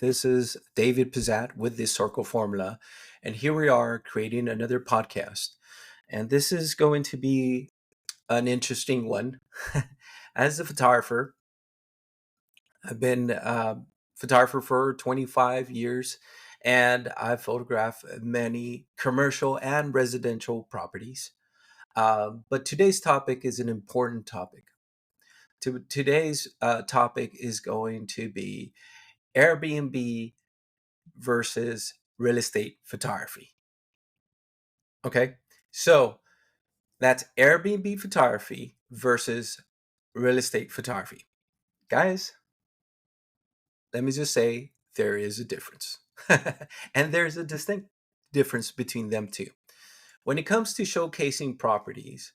This is David Pizzat with the Circle Formula. And here we are creating another podcast. And this is going to be an interesting one. As a photographer, I've been a photographer for 25 years, and I photograph many commercial and residential properties. But today's topic is an important topic. Today's topic is going to be Airbnb versus real estate photography. Okay. So that's Airbnb photography versus real estate photography. Guys, let me just say there is a difference. And there's a distinct difference between them two. When it comes to showcasing properties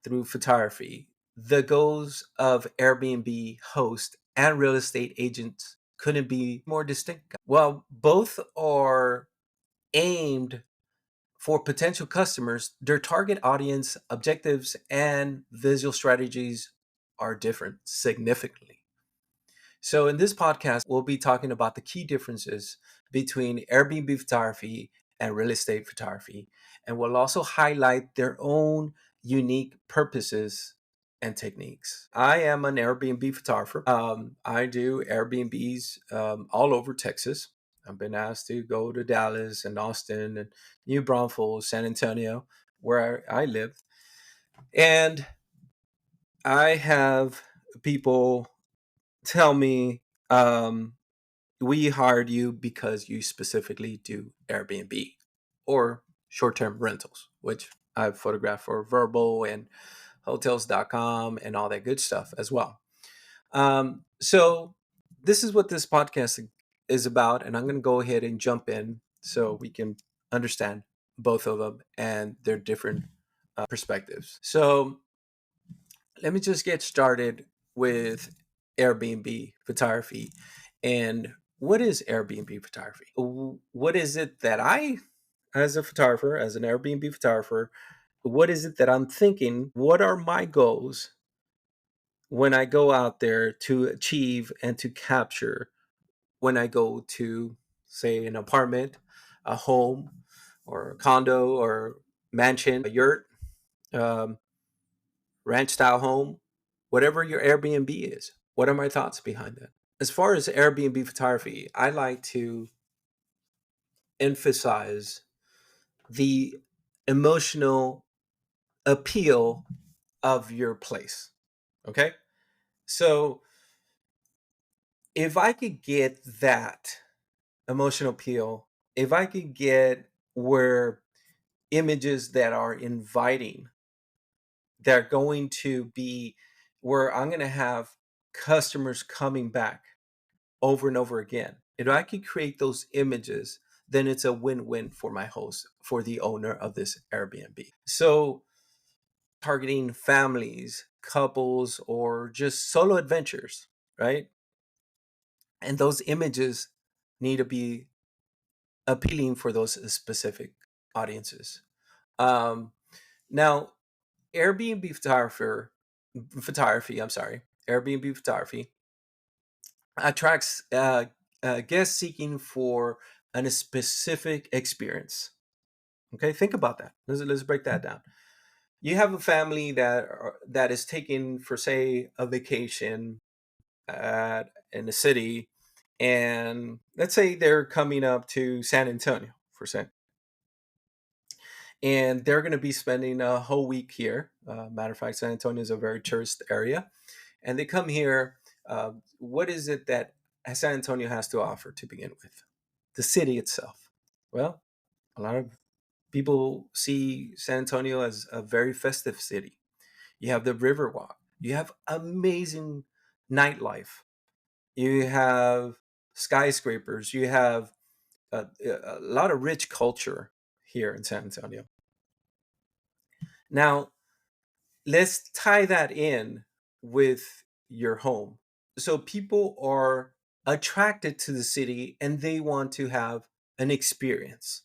through photography, the goals of Airbnb hosts and real estate agents couldn't be more distinct. Well, both are aimed for potential customers, their target audience, objectives, and visual strategies are different significantly. So, in this podcast, we'll be talking about the key differences between Airbnb photography and real estate photography. And we'll also highlight their own unique purposes and techniques. I am an Airbnb photographer. I do Airbnbs all over Texas. I've been asked to go to Dallas and Austin and New Braunfels, San Antonio, where I live. And I have people tell me, we hired you because you specifically do Airbnb or short term rentals, which I've photographed for Verbal and hotels.com and all that good stuff as well. So, this is what this podcast is about. And I'm going to go ahead and jump in so we can understand both of them and their different perspectives. So, let me just get started with Airbnb photography. And what is Airbnb photography? What is it that I, as a photographer, as an Airbnb photographer, what is it that I'm thinking? What are my goals when I go out there to achieve and to capture when I go to, say, an apartment, a home, or a condo, or mansion, a yurt, um, ranch style home, whatever your Airbnb is. What are my thoughts behind that? As far as Airbnb photography, I like to emphasize the emotional appeal of your place. Okay? So if I could get that emotional appeal, if I could get where images that are inviting, they're going to be where I'm going to have customers coming back over and over again. If I could create those images, then it's a win-win for my host, for the owner of this Airbnb. So targeting families, couples, or just solo adventures, right? And those images need to be appealing for those specific audiences. Um, Now, Airbnb photography, I'm sorry, Airbnb photography attracts guests seeking for a specific experience. Okay, think about that. Let's break that down. You have a family that is taking, for say, a vacation in the city, and let's say they're coming up to San Antonio, for say, and they're going to be spending a whole week here. Matter of fact, San Antonio is a very tourist area, and they come here. What is it that San Antonio has to offer to begin with? The city itself. Well, a lot of people see San Antonio as a very festive city. You have the Riverwalk. You have amazing nightlife. You have skyscrapers. You have a lot of rich culture here in San Antonio. Now, let's tie that in with your home. So people are attracted to the city and they want to have an experience.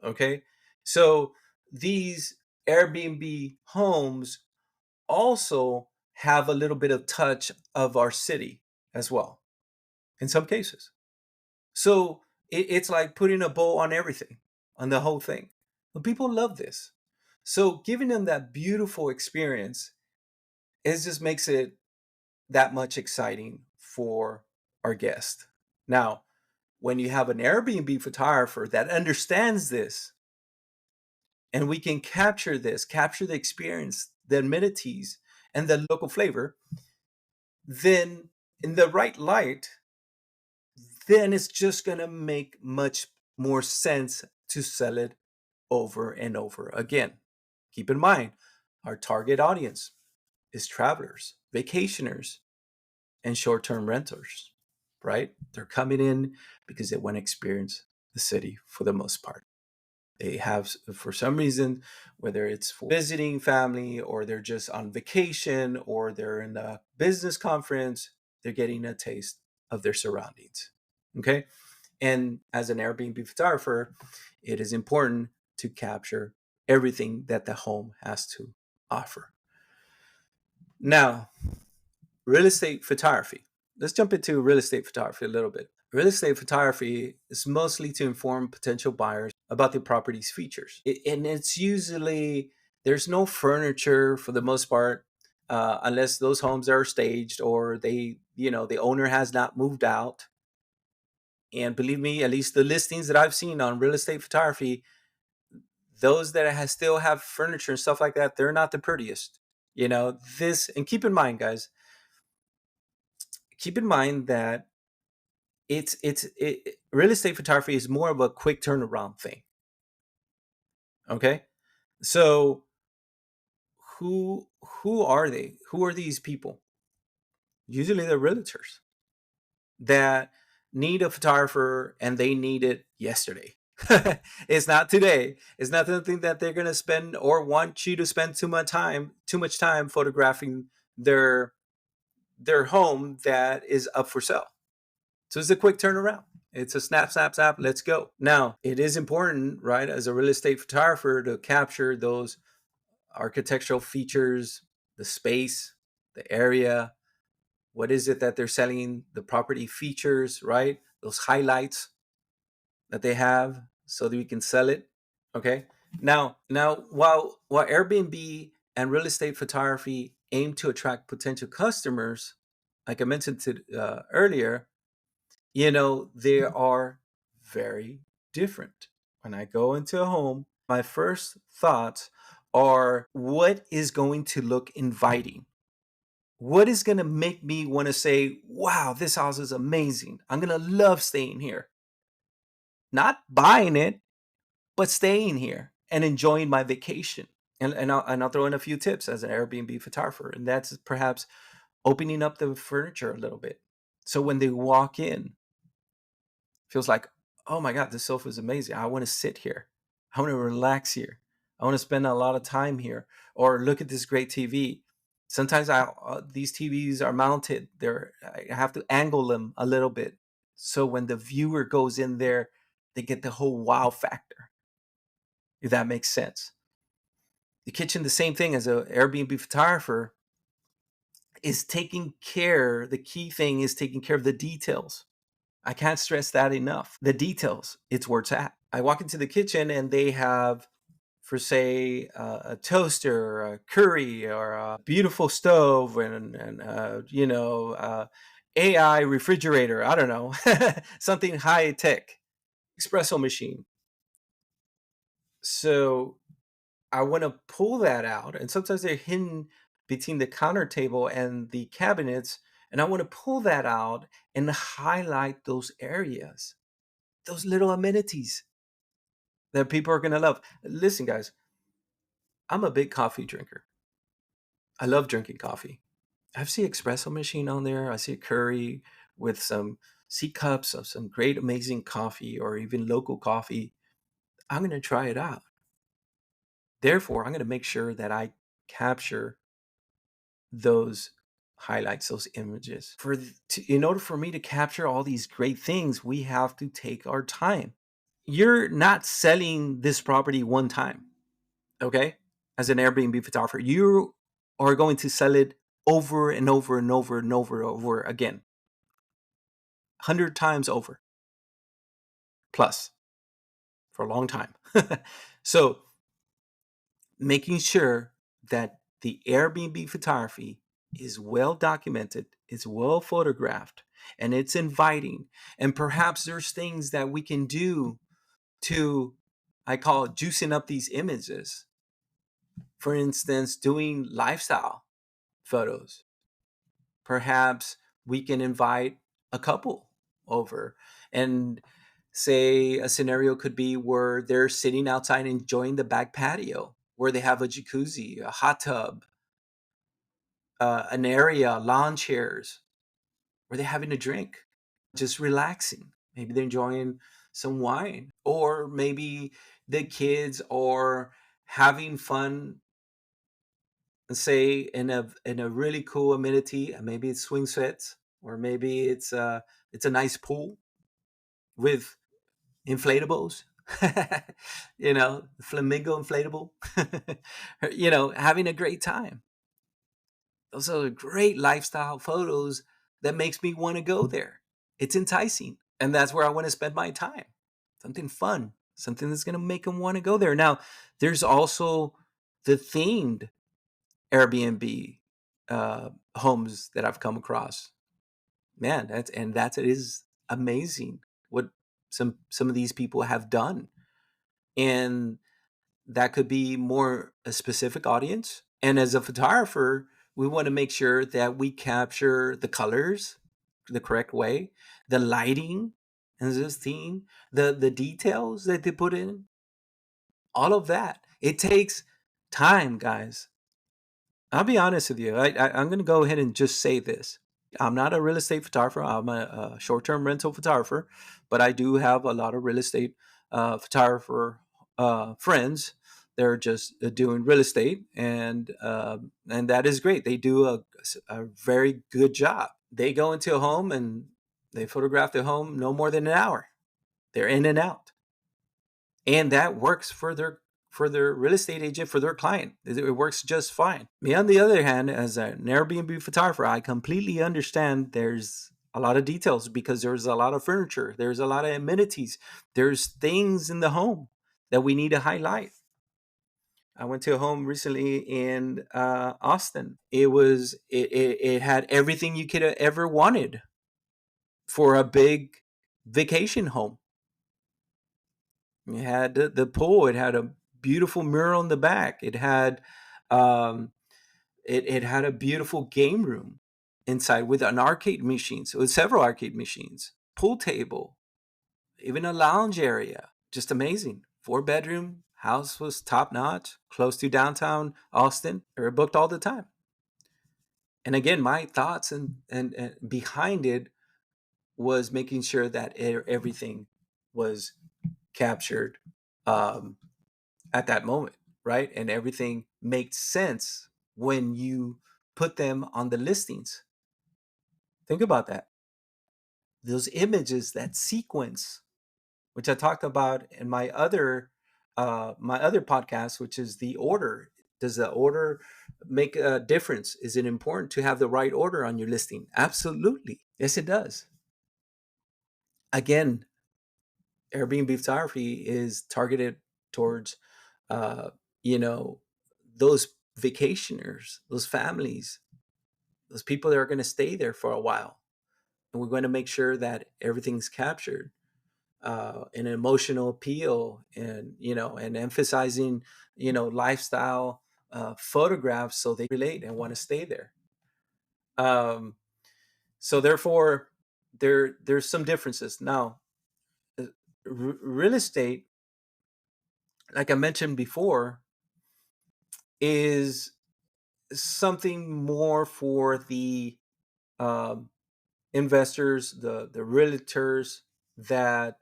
Okay. So these Airbnb homes also have a little bit of touch of our city as well, in some cases. So it's like putting a bow on everything, on the whole thing. But people love this. So giving them that beautiful experience, it just makes it that much exciting for our guest. Now, when you have an Airbnb photographer that understands this, and we can capture this, capture the experience, the amenities, and the local flavor, then in the right light, then it's just going to make much more sense to sell it over and over again. Keep in mind, our target audience is travelers, vacationers, and short term renters, right? They're coming in because they want to experience the city for the most part. They have, for some reason, whether it's for visiting family or they're just on vacation or they're in a business conference, they're getting a taste of their surroundings. Okay. And as an Airbnb photographer, it is important to capture everything that the home has to offer. Now, real estate photography. Let's jump into real estate photography a little bit. Real estate photography is mostly to inform potential buyers about the property's features. And it's usually, there's no furniture for the most part, unless those homes are staged or the owner has not moved out. And believe me, at least the listings that I've seen on real estate photography, those that still have furniture and stuff like that, they're not the prettiest. And keep in mind, guys, keep in mind that real estate photography is more of a quick turnaround thing. Okay, so who are they? Who are these people? Usually they're realtors that need a photographer and they need it yesterday. It's not today. It's not something that they're going to spend or want you to spend too much time photographing their their home that is up for sale. So it's a quick turnaround. It's a snap, snap, snap. Let's go. Now, it is important, right, as a real estate photographer to capture those architectural features, the space, the area. What is it that they're selling? The property features, right? Those highlights that they have so that we can sell it. Okay. Now, while Airbnb and real estate photography aim to attract potential customers, like I mentioned earlier, they are very different. When I go into a home, my first thoughts are what is going to look inviting? What is going to make me want to say, wow, this house is amazing. I'm going to love staying here. Not buying it, but staying here and enjoying my vacation. And I'll throw in a few tips as an Airbnb photographer. And that's perhaps opening up the furniture a little bit. So when they walk in, feels like, oh my God, this sofa is amazing. I want to sit here. I want to relax here. I want to spend a lot of time here. Or look at this great TV. Sometimes these TVs are mounted. I have to angle them a little bit. So when the viewer goes in there, they get the whole wow factor, if that makes sense. The kitchen, the same thing as an Airbnb photographer, is taking care. The key thing is taking care of the details. I can't stress that enough. The details, it's where it's at. I walk into the kitchen and they have, for say, a toaster, a curry, or a beautiful stove, and AI refrigerator. I don't know, something high tech, espresso machine. So I want to pull that out, and sometimes they're hidden between the counter table and the cabinets, and I want to pull that out and highlight those areas, those little amenities that people are going to love. Listen, guys, I'm a big coffee drinker. I love drinking coffee. I see espresso machine on there. I see a curry with some C cups of some great, amazing coffee or even local coffee. I'm going to try it out. Therefore, I'm going to make sure that I capture those highlights, those images. In order for me to capture all these great things, we have to take our time. You're not selling this property one time, okay? As an Airbnb photographer, you are going to sell it over and over and over and over again, 100 times over. plus for a long time. So making sure that the Airbnb photography is well documented, it's well photographed, and it's inviting. And perhaps there's things that we can do to, I call it juicing up these images. For instance, doing lifestyle photos. Perhaps we can invite a couple over, and say a scenario could be where they're sitting outside enjoying the back patio where they have a jacuzzi, a hot tub, an area, lawn chairs, where they're having a drink, just relaxing. Maybe they're enjoying some wine, or maybe the kids are having fun, say in a really cool amenity. Maybe it's swing sets, or maybe it's a nice pool with inflatables. Flamingo inflatable. Having a great time. Those are great lifestyle photos that makes me want to go there. It's enticing, and that's where I want to spend my time. Something fun, something that's going to make them want to go there. Now, there's also the themed Airbnb homes that I've come across. Man, that is amazing what some of these people have done. And that could be more a specific audience. And as a photographer, we want to make sure that we capture the colors the correct way, the lighting and this theme, the details that they put in, all of that. It takes time, guys. I'll be honest with you. I'm going to go ahead and just say this. I'm not a real estate photographer. I'm a short-term rental photographer, but I do have a lot of real estate photographer friends. They're just doing real estate, and that is great. They do a very good job. They go into a home and they photograph the home no more than an hour. They're in and out, and that works for their real estate agent, for their client. It works just fine. Me, on the other hand, as an Airbnb photographer, I completely understand there's a lot of details because there's a lot of furniture, there's a lot of amenities, there's things in the home that we need to highlight. I went to a home recently in Austin. It had everything you could have ever wanted for a big vacation home. It had the pool. It had a beautiful mural in the back. Um, it had a beautiful game room inside with an arcade machine. So it was several arcade machines, pool table, even a lounge area. Just amazing. 4-bedroom house, was top notch, close to downtown Austin. They were booked all the time. And again, my thoughts and behind it was making sure that everything was captured um, at that moment, right? And everything makes sense when you put them on the listings. Think about that. Those images, that sequence, which I talked about in my other podcast, which is the order. Does the order make a difference? Is it important to have the right order on your listing? Absolutely. Yes, it does. Again, Airbnb photography is targeted towards, uh, you know, those vacationers, those families, those people that are going to stay there for a while. And we're going to make sure that everything's captured, an emotional appeal, and emphasizing, lifestyle photographs so they relate and want to stay there. Um, so therefore, there's some differences. Now, real estate, like I mentioned before, is something more for the um, investors, the realtors that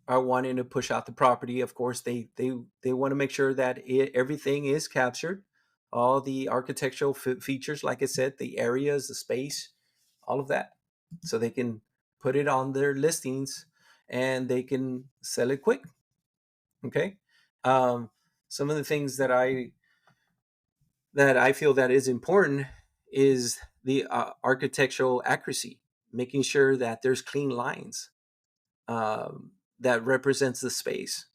are wanting to push out the property. Of course, they want to make sure that everything is captured, all the architectural features, like I said, the areas, the space, all of that, so they can put it on their listings and they can sell it quick. Okay. Um, some of the things that I feel that is important is the architectural accuracy, making sure that there's clean lines. that represents the space,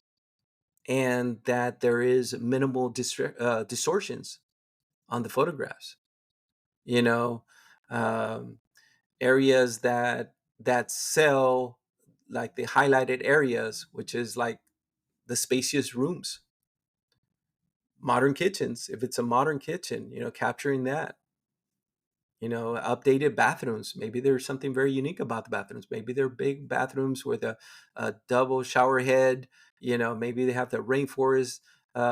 and that there is minimal distortions on the photographs. You know, um, areas that sell, like the highlighted areas, which is like the spacious rooms, modern kitchens. If it's a modern kitchen, capturing that. Updated bathrooms. Maybe there's something very unique about the bathrooms. Maybe they're big bathrooms with a double shower head. Maybe they have the rainforest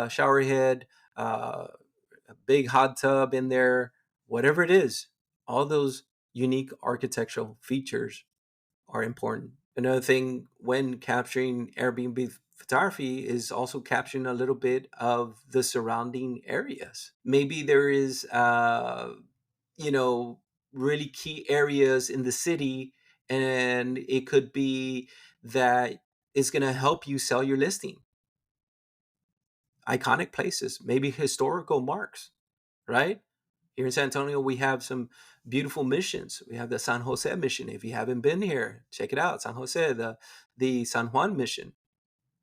shower head, a big hot tub in there. Whatever it is, all those unique architectural features are important. Another thing when capturing Airbnb photography is also capturing a little bit of the surrounding areas. Maybe there is, you know, really key areas in the city, and it could be that it's going to help you sell your listing. Iconic places, maybe historical marks, right? Here in San Antonio, we have some beautiful missions. We have the San Jose mission. If you haven't been here, check it out. San Jose, the San Juan mission.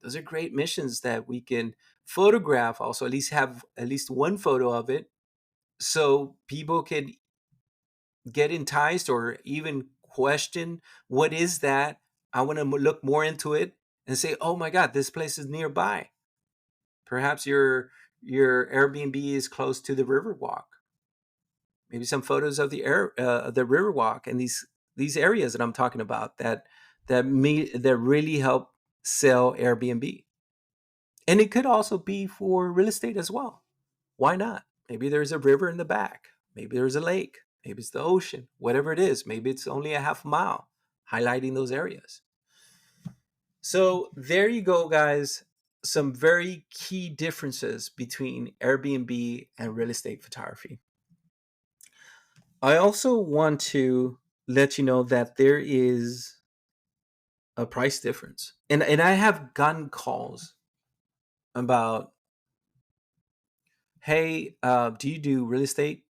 Those are great missions that we can photograph. Also, at least have at least one photo of it, so people can get enticed or even question, what is that? I want to look more into it and say, oh my God, this place is nearby. Perhaps your Airbnb is close to the Riverwalk. Maybe some photos of the Riverwalk and these areas that I'm talking about, that really help sell Airbnb. And it could also be for real estate as well. Why not? Maybe there's a river in the back. Maybe there's a lake. Maybe it's the ocean. Whatever it is. Maybe it's only a half mile, highlighting those areas. So there you go, guys. Some very key differences between Airbnb and real estate photography. I also want to let you know that there is a price difference. And I have gotten calls about, hey, do you do real estate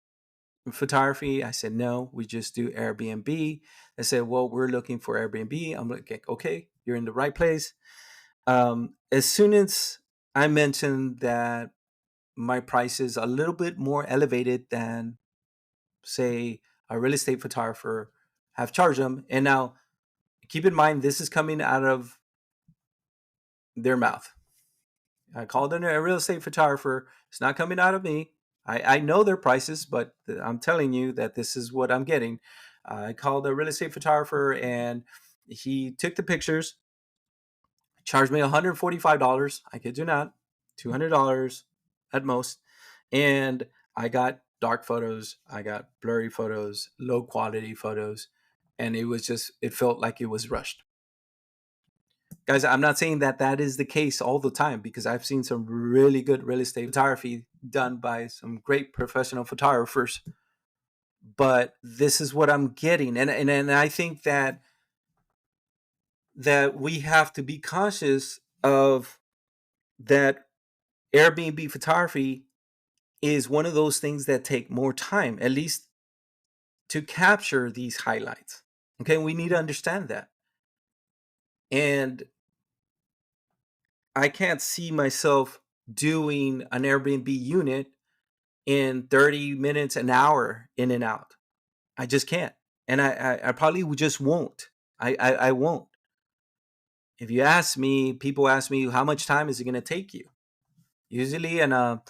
photography? I said, no, we just do Airbnb. They said, well, we're looking for Airbnb. I'm like, okay, you're in the right place. As soon as I mentioned that my price is a little bit more elevated than, say, a real estate photographer have charged them. And now keep in mind, this is coming out of their mouth. I called in a real estate photographer. It's not coming out of me. I know their prices, but I'm telling you that this is what I'm getting. I called a real estate photographer and he took the pictures, charged me $145. I kid you not, $200 at most. And I got dark photos, I got blurry photos, low quality photos. And it felt like it was rushed. Guys, I'm not saying that that is the case all the time, because I've seen some really good real estate photography done by some great professional photographers, but this is what I'm getting. And I think that we have to be conscious of that. Airbnb photography is one of those things that take more time, at least to capture these highlights. Okay, we need to understand that. And I can't see myself doing an Airbnb unit in 30 minutes, an hour, in and out. I just can't. And I probably just won't. I won't. If you ask me, people ask me, how much time is it going to take you? Usually in a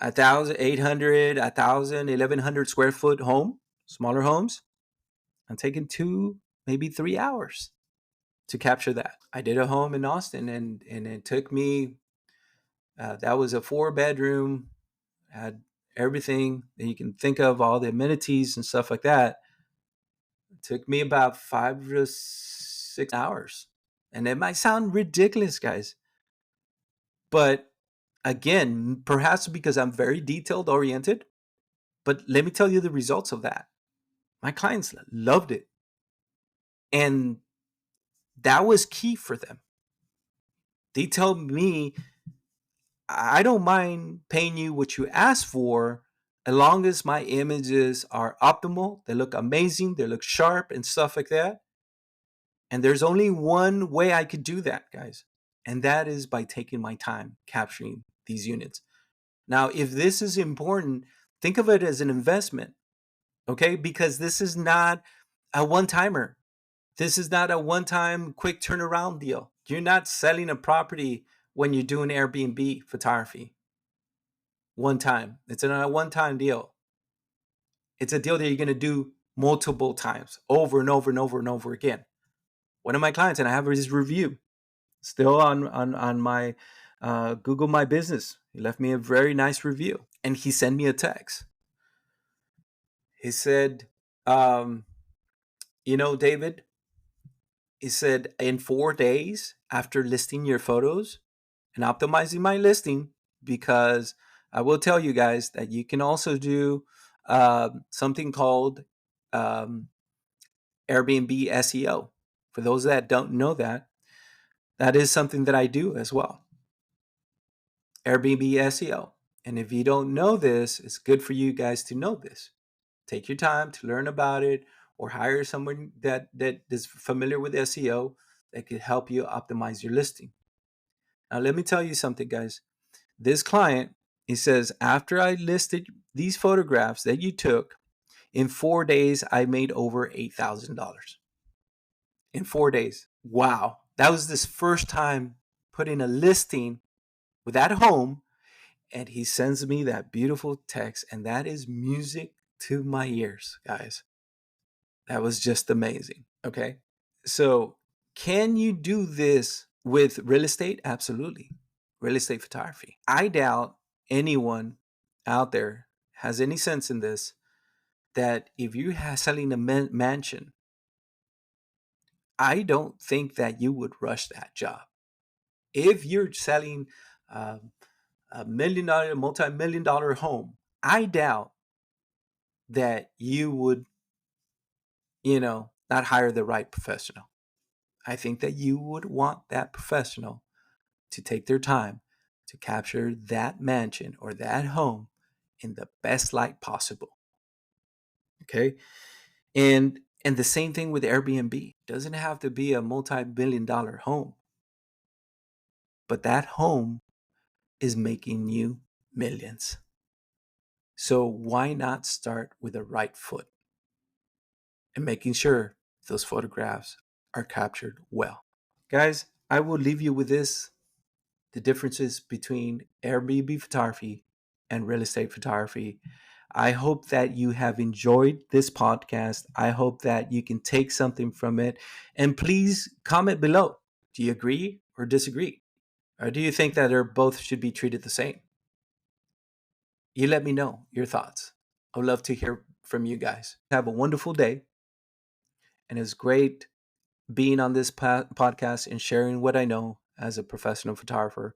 1,800, 1,000, 1,100 square foot home, smaller homes, I'm taking 2, maybe 3 hours to capture that. I did a home in Austin, and it took me, that was a 4 bedroom, had everything that you can think of, all the amenities and stuff like that. It took me about 5 to 6 hours. And it might sound ridiculous, guys, but again, perhaps because I'm very detailed oriented, but let me tell you the results of that. My clients loved it. And that was key for them. They told me, I don't mind paying you what you ask for, as long as my images are optimal, they look amazing, they look sharp and stuff like that. And there's only one way I could do that, guys. And that is by taking my time capturing these units. Now, if this is important, think of it as an investment, okay? Because this is not a one timer. This is not a one time quick turnaround deal. You're not selling a property when you're doing Airbnb photography one time. It's not a one time deal. It's a deal that you're going to do multiple times over and over and over and over again. One of my clients, and I have his review still on my Google My Business. He left me a very nice review, and he sent me a text. He said, David, he said, in 4 days after listing your photos and optimizing my listing, because I will tell you guys that you can also do something called um, Airbnb SEO. For those that don't know that, that is something that I do as well. Airbnb SEO. And if you don't know this, it's good for you guys to know this. Take your time to learn about it, or hire someone that is familiar with SEO that could help you optimize your listing. Now, let me tell you something, guys. This client, he says, after I listed these photographs that you took, in 4 days, I made over $8,000. In 4 days. Wow. That was this first time putting a listing with that home. And he sends me that beautiful text, and that is music to my ears, guys. That was just amazing. Okay. So, can you do this with real estate? Absolutely. Real estate photography. I doubt anyone out there has any sense in this, that if you're selling a mansion, I don't think that you would rush that job. If you're selling um, $1 million, multi-million dollar home, I doubt that you would, not hire the right professional. I think that you would want that professional to take their time to capture that mansion or that home in the best light possible. Okay. And the same thing with Airbnb. It doesn't have to be a multi-billion dollar home, but that home is making you millions. So why not start with the right foot and making sure those photographs are captured well? Guys, I will leave you with this: the differences between Airbnb photography and real estate photography. I hope that you have enjoyed this podcast. I hope that you can take something from it. And please comment below. Do you agree or disagree? Or do you think that they both should be treated the same? You let me know your thoughts. I would love to hear from you guys. Have a wonderful day. And it's great being on this podcast and sharing what I know as a professional photographer.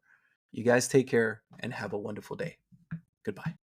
You guys take care and have a wonderful day. Goodbye.